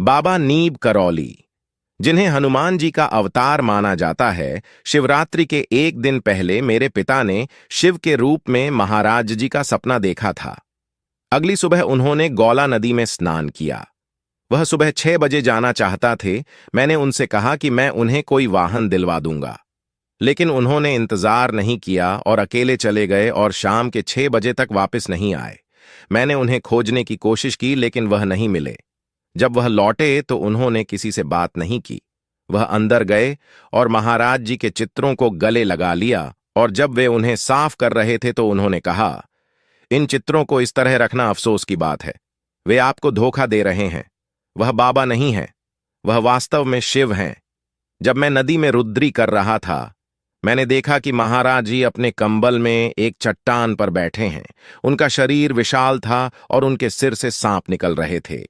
बाबा नीब करौली, जिन्हें हनुमान जी का अवतार माना जाता है, शिवरात्रि के एक दिन पहले मेरे पिता ने शिव के रूप में महाराज जी का सपना देखा था। अगली सुबह उन्होंने गौला नदी में स्नान किया। वह सुबह 6 बजे जाना चाहता थे। मैंने उनसे कहा कि मैं उन्हें कोई वाहन दिलवा दूंगा, लेकिन उन्होंने इंतजार नहीं किया और अकेले चले गए और शाम के 6 बजे तक वापस नहीं आए। मैंने उन्हें खोजने की कोशिश की, लेकिन वह नहीं मिले। जब वह लौटे तो उन्होंने किसी से बात नहीं की। वह अंदर गए और महाराज जी के चित्रों को गले लगा लिया, और जब वे उन्हें साफ कर रहे थे तो उन्होंने कहा, इन चित्रों को इस तरह रखना अफसोस की बात है। वे आपको धोखा दे रहे हैं। वह बाबा नहीं है, वह वास्तव में शिव हैं। जब मैं नदी में रुद्री कर रहा था, मैंने देखा कि महाराज जी अपने कंबल में एक चट्टान पर बैठे हैं। उनका शरीर विशाल था और उनके सिर से सांप निकल रहे थे।